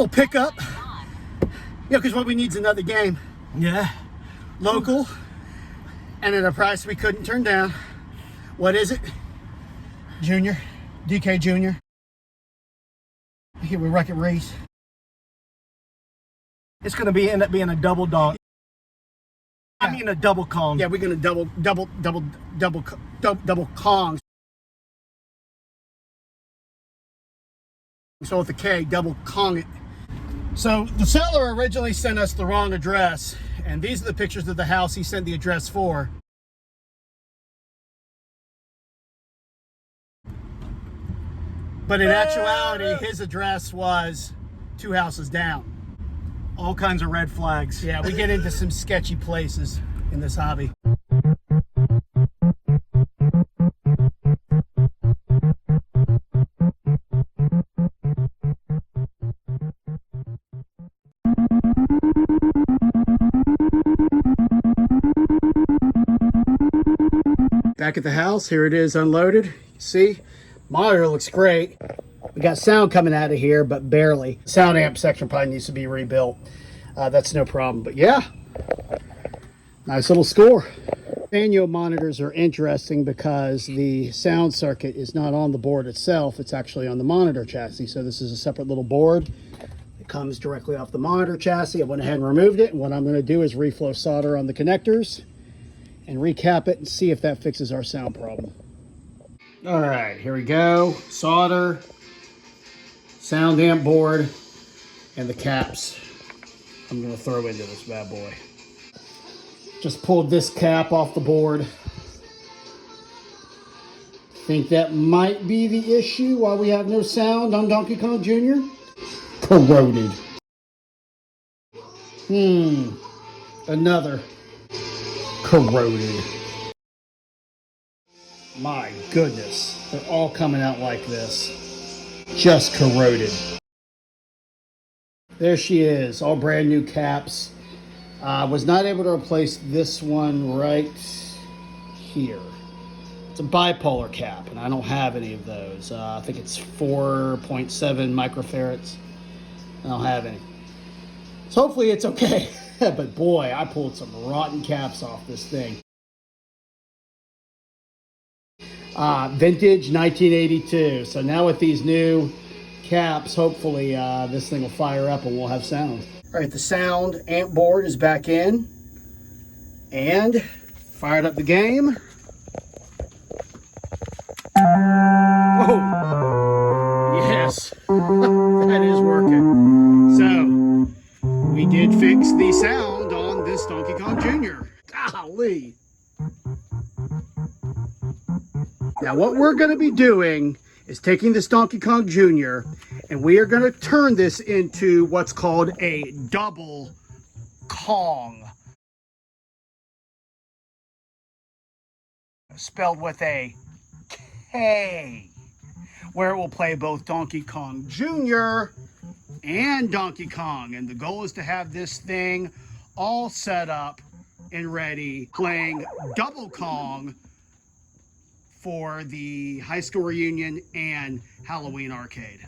little pickup. Yeah, because what we need is another game. Yeah. Local, and at a price we couldn't turn down. What is it? Junior, DK Junior. Here we Wreck-It Race. It's gonna end up being a double dog. I mean a double Kong. Yeah, we're gonna double Kong. So with the K, double Kong it. So the seller originally sent us the wrong address, and these are the pictures of the house he sent the address for. But in actuality, his address was 2 houses down. All kinds of red flags. Yeah, we get into some sketchy places in this hobby. Back at the house, here it is unloaded. See, monitor looks great. We got sound coming out of here, but barely. Sound amp section probably needs to be rebuilt. That's no problem, but yeah, nice little score. Sanyo monitors are interesting because the sound circuit is not on the board itself, it's actually on the monitor chassis. So this is a separate little board. It comes directly off the monitor chassis. I went ahead and removed it, and what I'm going to do is reflow solder on the connectors and recap it and see if that fixes our sound problem. All right, here we go. Solder, sound amp board, and the caps I'm gonna throw into this bad boy. Just pulled this cap off the board. Think that might be the issue why we have no sound on Donkey Kong Jr. Corroded. Another corroded. My goodness, they're all coming out like this. Just corroded. There she is, all brand new caps. Was not able to replace this one right here. It's a bipolar cap, and I don't have any of those. I think it's 4.7 microfarads. I don't have any. So hopefully it's okay. But boy, I pulled some rotten caps off this thing. Vintage 1982. So now with these new caps, hopefully this thing will fire up and we'll have sound. All right, the sound amp board is back in and fired up the game. Oh, yes, that is working. So we did fix the sound on this Donkey Kong Jr. Golly. Now what we're going to be doing is taking this Donkey Kong Jr. and we are going to turn this into what's called a double Kong. Spelled with a K, where it will play both Donkey Kong Jr. and Donkey Kong. And the goal is to have this thing all set up and ready, playing double Kong for the high school reunion and Halloween arcade.